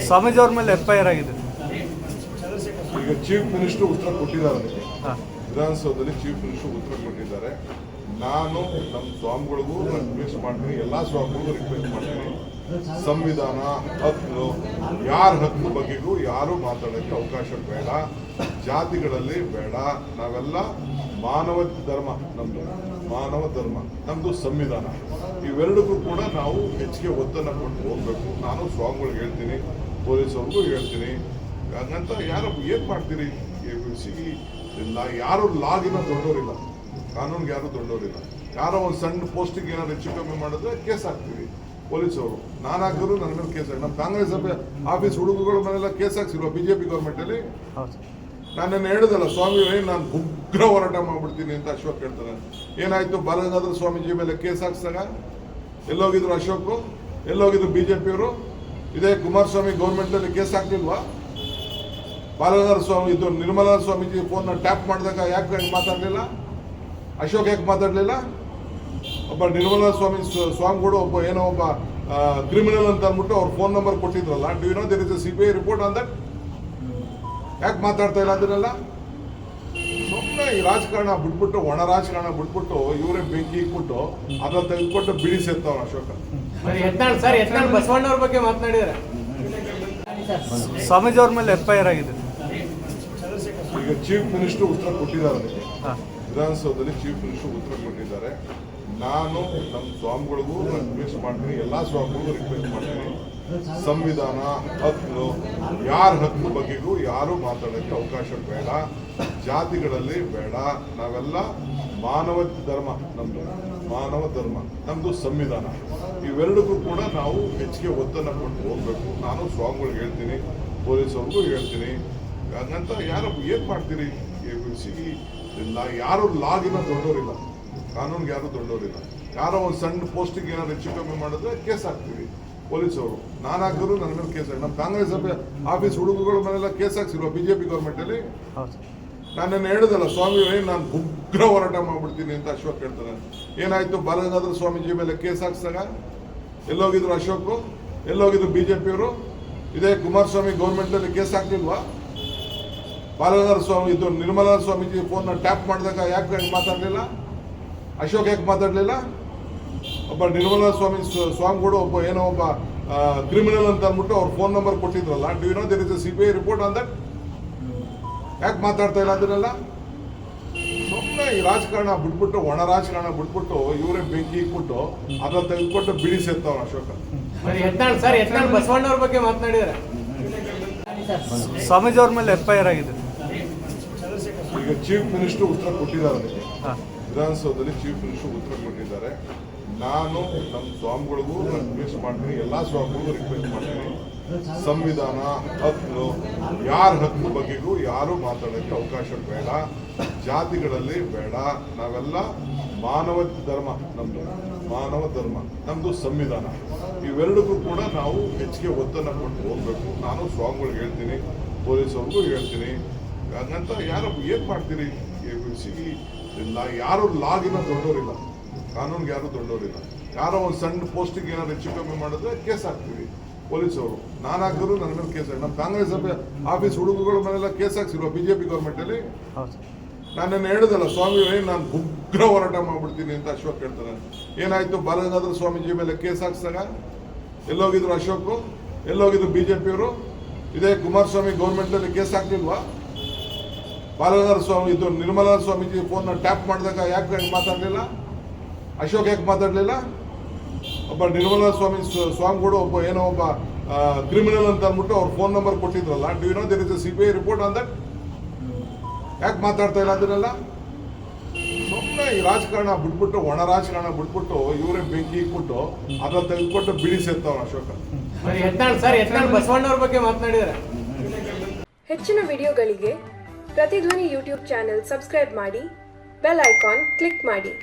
ಸ್ವಾಮೀಜಿ ಅವ್ರ ಮೇಲೆ FIR ಆಗಿದೆ. ಈಗ ಚೀಫ್ ಮಿನಿಸ್ಟರ್ ಉತ್ತರ ಕೊಟ್ಟಿದ್ದಾರೆ. ವಿಧಾನಸೌಧದಲ್ಲಿ ಚೀಫ್ ಮಿನಿಸ್ಟರ್ ಉತ್ತರ ಕೊಟ್ಟಿದ್ದಾರೆ. ನಾನು ನಮ್ಮ ಸ್ವಾಮಿಗಳಿಗೂ ರಿಕ್ವೆಸ್ಟ್ ಮಾಡ್ತೀನಿ, ಎಲ್ಲ ಸ್ವಾಮಿಗಳಿಗೂ ರಿಕ್ವೆಸ್ಟ್ ಮಾಡ್ತೀನಿ, ಸಂವಿಧಾನ ಹಕ್ಕು ಯಾರ ಹಕ್ಕು ಬಗ್ಗೆಗೂ ಯಾರು ಮಾತಾಡೋಕ್ಕೆ ಅವಕಾಶ ಬೇಡ, ಜಾತಿಗಳಲ್ಲಿ ಬೇಡ. ನಾವೆಲ್ಲ ಮಾನವ ಧರ್ಮ, ನಮ್ಮದು ಮಾನವ ಧರ್ಮ, ನಮ್ಮದು ಸಂವಿಧಾನ. ಇವೆರಡಕ್ಕೂ ಕೂಡ ನಾವು ಹೆಚ್ಚಿಗೆ ಒತ್ತನ್ನು ಕೊಟ್ಟು ಹೋಗಬೇಕು. ನಾನು ಸ್ವಾಮಿಗಳಿಗೆ ಹೇಳ್ತೀನಿ, ಪೊಲೀಸವ್ರಿಗೂ ಹೇಳ್ತೀನಿ. ಹಾಗಂತ ಯಾರು ಏನು ಮಾಡ್ತೀರಿ? ಇಲ್ಲ, ಯಾರು ಲಾಗಿನ ದೊಡ್ಡವರಿಲ್ಲ, ಕಾನೂನಿಗೆ ಯಾರು ದೊಡ್ಡವರಿಲ್ಲ. ಯಾರೋ ಒಂದು ಸಣ್ಣ ಪೋಸ್ಟಿಗೆ ಏನಾದ್ರು ಹೆಚ್ಚು ಕಮ್ಮಿ ಮಾಡಿದ್ರೆ ಕೇಸ್ ಹಾಕ್ತೀವಿ ಪೊಲೀಸವರು. ನಾನು ಹಾಕಿದ್ರು ನನ್ನ ಮೇಲೆ ಕೇಸ್ ಹಾಕಿ, ನಮ್ಮ ಕಾಂಗ್ರೆಸ್ ಆಫೀಸ್ ಹುಡುಗರುಗಳ ಮೇಲೆಲ್ಲ ಕೇಸ್ ಹಾಕ್ಸಿಲ್ವ BJP ಗೌರ್ಮೆಂಟಲ್ಲಿ? ನಾನು ಹೇಳಿದಲ್ಲ, ಸ್ವಾಮಿ ನಾನು ಉಗ್ರ ಹೋರಾಟ ಮಾಡ್ಬಿಡ್ತೀನಿ ಅಂತ ಅಶೋಕ್ ಹೇಳ್ತಾನೆ. ಏನಾಯ್ತು? ಬಾಲಗಂಗಾಧರ ಸ್ವಾಮೀಜಿ ಮೇಲೆ ಕೇಸ್ ಹಾಕ್ಸಾಗ ಎಲ್ಲೋಗಿದ್ರು ಅಶೋಕ್? ಎಲ್ಲೋಗಿದ್ರು BJPಯವರು? ಇದೇ ಕುಮಾರಸ್ವಾಮಿ ಗೌರ್ಮೆಂಟಲ್ಲಿ ಕೇಸ್ ಹಾಕ್ಲಿಲ್ವಾ? ಬಾಲಗಂಗಾಧರ ಸ್ವಾಮಿ ಇದು ನಿರ್ಮಲಾ ಸ್ವಾಮೀಜಿ ಫೋನ್ನ ಟ್ಯಾಪ್ ಮಾಡಿದಾಗ ಯಾಕೆ ಮಾತಾಡಲಿಲ್ಲ? ಅಶೋಕ್ ಯಾಕೆ ಮಾತಾಡಲಿಲ್ಲ? ಒಬ್ಬ ನಿರ್ಮಲಾ ಸ್ವಾಮಿಗಳು ಒಬ್ಬ ಕ್ರಿಮಿನಲ್ ಅಂತ ಅಂದ್ಬಿಟ್ಟು ಅವ್ರ ಫೋನ್ ನಂಬರ್ ಕೊಟ್ಟಿದ್ರಲ್ಲ. Do you know there is a CBI report on that? ಯಾಕೆ ಮಾತಾಡ್ತಾ ಇಲ್ಲ ಅದನ್ನೆಲ್ಲ? ಸುಮ್ಮನೆ ಈ ರಾಜಕಾರಣ ಬಿಟ್ಬಿಟ್ಟು, ಒಣ ರಾಜಕಾರಣ ಬಿಟ್ಬಿಟ್ಟು ಇವರೇ ಬೆಂಕಿ ಇಟ್ಬಿಟ್ಟು ಅದನ್ನ ತೆಗೆದುಕೊಟ್ಟು ಬಿಡಿ ಸೇರ್ತಾವ ಅಶೋಕ. ಬಸವಣ್ಣ ಅವ್ರ ಬಗ್ಗೆ ಮಾತನಾಡಿದ್ದಾರೆ. ಸ್ವಾಮೀಜಿ ಅವ್ರ ಮೇಲೆ FIR ಆಗಿದೆ. ಈಗ ಚೀಫ್ ಮಿನಿಸ್ಟರ್ ಉತ್ತರ ಕೊಟ್ಟಿದ್ದಾರೆ. ವಿಧಾನಸೌಧದಲ್ಲಿ ಚೀಫ್ ಮಿನಿಸ್ಟರ್ ಉತ್ತರ ಕೊಟ್ಟಿದ್ದಾರೆ. ನಾನು ನಮ್ಮ ಸ್ವಾಮಿಗಳಿಗೂ ರಿಕ್ವೆಸ್ಟ್ ಮಾಡ್ತೀನಿ, ಎಲ್ಲ ಸ್ವಾಮಿಗಳಿಗೂ ರಿಕ್ವೆಸ್ಟ್ ಮಾಡ್ತೀನಿ, ಸಂವಿಧಾನ ಹಕ್ಕು ಯಾರ ಹಕ್ಕು ಬಗ್ಗೆಗೂ ಯಾರು ಮಾತಾಡೋಕ್ಕೆ ಅವಕಾಶ ಬೇಡ, ಜಾತಿಗಳಲ್ಲಿ ಬೇಡ. ನಾವೆಲ್ಲ ಮಾನವ ಧರ್ಮ, ನಮ್ಮದು ಮಾನವ ಧರ್ಮ, ನಮ್ಮದು ಸಂವಿಧಾನ. ಇವೆರಡಕ್ಕೂ ಕೂಡ ನಾವು ಹೆಚ್ಚಿಗೆ ಒತ್ತನ್ನು ಕೊಟ್ಟು ಹೋಗಬೇಕು. ನಾನು ಸ್ವಾಮಿಗಳಿಗೆ ಹೇಳ್ತೀನಿ, ಪೊಲೀಸವ್ರಿಗೂ ಹೇಳ್ತೀನಿ. ಹಾಗಂತ ಯಾರು ಏನು ಮಾಡ್ತೀರಿ? ಇಲ್ಲ, ಯಾರು ಲಾಗಿನ ದೊಡ್ಡವರಿಲ್ಲ, ಕಾನೂನಿಗೆ ಯಾರು ದೊಡ್ಡವರಿಲ್ಲ. ಯಾರೋ ಒಂದು ಸಣ್ಣ ಪೋಸ್ಟಿಗೆ ಏನಾದ್ರು ಹೆಚ್ಚು ಕಮ್ಮಿ ಮಾಡಿದ್ರೆ ಕೇಸ್ ಹಾಕ್ತೀವಿ ಪೊಲೀಸವರು. ನಾನು ಹಾಕಿದ್ರು ನನ್ನ ಮೇಲೆ ಕೇಸ್ ಹಾಕಿ, ನಮ್ಮ ಕಾಂಗ್ರೆಸ್ ಆಫೀಸ್ ಹುಡುಗರುಗಳ ಮೇಲೆಲ್ಲ ಕೇಸ್ ಹಾಕ್ಸಿಲ್ವ BJP ಗೌರ್ಮೆಂಟಲ್ಲಿ? ನಾನು ಹೇಳಿದಲ್ಲ, ಸ್ವಾಮಿ ನಾನು ಉಗ್ರ ಹೋರಾಟ ಮಾಡ್ಬಿಡ್ತೀನಿ ಅಂತ ಅಶೋಕ್ ಹೇಳ್ತಾನೆ. ಏನಾಯ್ತು? ಬಾಲಗಂಗಾಧರ ಸ್ವಾಮೀಜಿ ಮೇಲೆ ಕೇಸ್ ಹಾಕ್ಸಾಗ ಎಲ್ಲೋಗಿದ್ರು ಅಶೋಕ್? ಎಲ್ಲೋಗಿದ್ರು BJPಯವರು? ಇದೇ ಕುಮಾರಸ್ವಾಮಿ ಗೌರ್ಮೆಂಟಲ್ಲಿ ಕೇಸ್ ಹಾಕ್ಲಿಲ್ವಾ? ಬಾಲಗಂಗಾಧರ ಸ್ವಾಮಿ ಇದು ನಿರ್ಮಲಾ ಸ್ವಾಮೀಜಿ ಫೋನ್ನ ಟ್ಯಾಪ್ ಮಾಡಿದಾಗ ಯಾಕೆ ಮಾತಾಡಲಿಲ್ಲ? ಅಶೋಕ್ ಯಾಕೆ ಮಾತಾಡಲಿಲ್ಲ? ಒಬ್ಬ ನಿರ್ಮಲಾ ಸ್ವಾಮಿಗಳು ಒಬ್ಬ ಕ್ರಿಮಿನಲ್ ಅಂತ ಅಂದ್ಬಿಟ್ಟು ಅವ್ರ ಫೋನ್ ನಂಬರ್ ಕೊಟ್ಟಿದ್ರಲ್ಲ. Do you know there is a CBI report on that? ಯಾಕೆ ಮಾತಾಡ್ತಾ ಇಲ್ಲ ಅದನ್ನೆಲ್ಲ? ಸುಮ್ಮನೆ ಈ ರಾಜಕಾರಣ ಬಿಟ್ಬಿಟ್ಟು, ಒಣ ರಾಜಕಾರಣ ಬಿಟ್ಬಿಟ್ಟು ಇವರೇ ಬೆಂಕಿ ಇಟ್ಬಿಟ್ಟು ಅದನ್ನ ತೆಗೆದುಕೊಟ್ಟು ಬಿಡಿ ಸೇರ್ತಾವ ಅಶೋಕ. ಬಸವಣ್ಣ ಅವ್ರ ಬಗ್ಗೆ ಮಾತನಾಡಿದ್ದಾರೆ. ಸ್ವಾಮೀಜಿ ಅವ್ರ ಮೇಲೆ FIR ಆಗಿದೆ. ಈಗ ಚೀಫ್ ಮಿನಿಸ್ಟರ್ ಉತ್ತರ ಕೊಟ್ಟಿದ್ದಾರೆ. ವಿಧಾನಸೌಧದಲ್ಲಿ ಚೀಫ್ ಮಿನಿಸ್ಟರ್ ಉತ್ತರ ಕೊಟ್ಟಿದ್ದಾರೆ. ನಾನು ನಮ್ಮ ಸ್ವಾಮಿಗಳಿಗೂ ರಿಕ್ವೆಸ್ಟ್ ಮಾಡ್ತೀನಿ, ಎಲ್ಲ ಸ್ವಾಮಿಗಳಿಗೂ ರಿಕ್ವೆಸ್ಟ್ ಮಾಡ್ತೀನಿ, ಸಂವಿಧಾನ ಹಕ್ಕು ಯಾರ ಹಕ್ಕು ಬಗ್ಗೆಗೂ ಯಾರು ಮಾತಾಡೋಕ್ಕೆ ಅವಕಾಶ ಬೇಡ, ಜಾತಿಗಳಲ್ಲಿ ಬೇಡ. ನಾವೆಲ್ಲ ಮಾನವ ಧರ್ಮ, ನಮ್ಮದು ಮಾನವ ಧರ್ಮ, ನಮ್ಮದು ಸಂವಿಧಾನ. ಇವೆರಡಕ್ಕೂ ಕೂಡ ನಾವು ಹೆಚ್ಚಿಗೆ ಒತ್ತನ್ನು ಕೊಟ್ಟು ಹೋಗಬೇಕು. ನಾನು ಸ್ವಾಮಿಗಳಿಗೆ ಹೇಳ್ತೀನಿ, ಪೊಲೀಸವ್ರಿಗೂ ಹೇಳ್ತೀನಿ. ಹಾಗಂತ ಯಾರು ಏನು ಮಾಡ್ತೀರಿ? ಇಲ್ಲ, ಯಾರು ಲಾಗಿನ ದೊಡ್ಡವರಿಲ್ಲ, ಕಾನೂನಿಗೆ ಯಾರು ದೊಡ್ಡವರಿಲ್ಲ. ಯಾರೋ ಒಂದು ಸಣ್ಣ ಪೋಸ್ಟಿಗೆ ಏನಾದ್ರು ಹೆಚ್ಚು ಕಮ್ಮಿ ಮಾಡಿದ್ರೆ ಕೇಸ್ ಹಾಕ್ತೀವಿ ಪೊಲೀಸವರು. ನಾನು ಹಾಕಿದ್ರು ನನ್ನ ಮೇಲೆ ಕೇಸ್ ಹಾಕಿ, ನಮ್ಮ ಕಾಂಗ್ರೆಸ್ ಆಫೀಸ್ ಹುಡುಗರುಗಳ ಮೇಲೆಲ್ಲ ಕೇಸ್ ಹಾಕ್ಸಿಲ್ವ BJP ಗೌರ್ಮೆಂಟಲ್ಲಿ? ನಾನು ಹೇಳಿದಲ್ಲ, ಸ್ವಾಮಿ ನಾನು ಉಗ್ರ ಹೋರಾಟ ಮಾಡ್ಬಿಡ್ತೀನಿ ಅಂತ ಅಶೋಕ್ ಹೇಳ್ತಾನೆ. ಏನಾಯ್ತು? ಬಾಲಗಂಗಾಧರ ಸ್ವಾಮೀಜಿ ಮೇಲೆ ಕೇಸ್ ಹಾಕ್ಸಾಗ ಎಲ್ಲೋಗಿದ್ರು ಅಶೋಕ್? ಎಲ್ಲೋಗಿದ್ರು BJPಯವರು? ಇದೇ ಕುಮಾರಸ್ವಾಮಿ ಗೌರ್ಮೆಂಟಲ್ಲಿ ಕೇಸ್ ಹಾಕ್ಲಿಲ್ವಾ? ಬಾಲಗಂಗಾಧರ ಸ್ವಾಮಿ ಇದು ನಿರ್ಮಲಾ ಸ್ವಾಮೀಜಿ ಫೋನ್ನ ಟ್ಯಾಪ್ ಮಾಡಿದಾಗ ಯಾಕೆ ಮಾತಾಡಲಿಲ್ಲ? ಅಶೋಕ್ ಯಾಕೆ ಮಾತಾಡಲಿಲ್ಲ? ಒಬ್ಬ ನಿರ್ಮಲಾ ಸ್ವಾಮಿಗಳು ಒಬ್ಬ ಕ್ರಿಮಿನಲ್ ಅಂತ ಅಂದ್ಬಿಟ್ಟು ಅವ್ರ ಫೋನ್ ನಂಬರ್ ಕೊಟ್ಟಿದ್ರಲ್ಲ. Do you know there is a CBI report on that? ಯಾಕೆ ಮಾತಾಡ್ತಾ ಇಲ್ಲ ಅದನ್ನೆಲ್ಲ? ಸುಮ್ಮನೆ ಈ ರಾಜಕಾರಣ ಬಿಟ್ಬಿಟ್ಟು, ಒಣ ರಾಜಕಾರಣ ಬಿಟ್ಬಿಟ್ಟು ಇವರೇ ಬೆಂಕಿ ಇಟ್ಬಿಟ್ಟು ಅದನ್ನ ತೆಗೆದುಕೊಟ್ಟು ಬಿಡಿ ಸೇರ್ತಾವ ಅಶೋಕ. ಬಸವಣ್ಣ ಅವ್ರ ಬಗ್ಗೆ ಮಾತನಾಡಿದ್ದಾರೆ. ಹೆಚ್ಚಿನ ವಿಡಿಯೋಗಳಿಗೆ ಪ್ರತಿಧ್ವನಿ YouTube ಚಾನೆಲ್ ಸಬ್ಸ್ಕ್ರೈಬ್ ಮಾಡಿ, ಬೆಲ್ ಐಕಾನ್ ಕ್ಲಿಕ್ ಮಾಡಿ.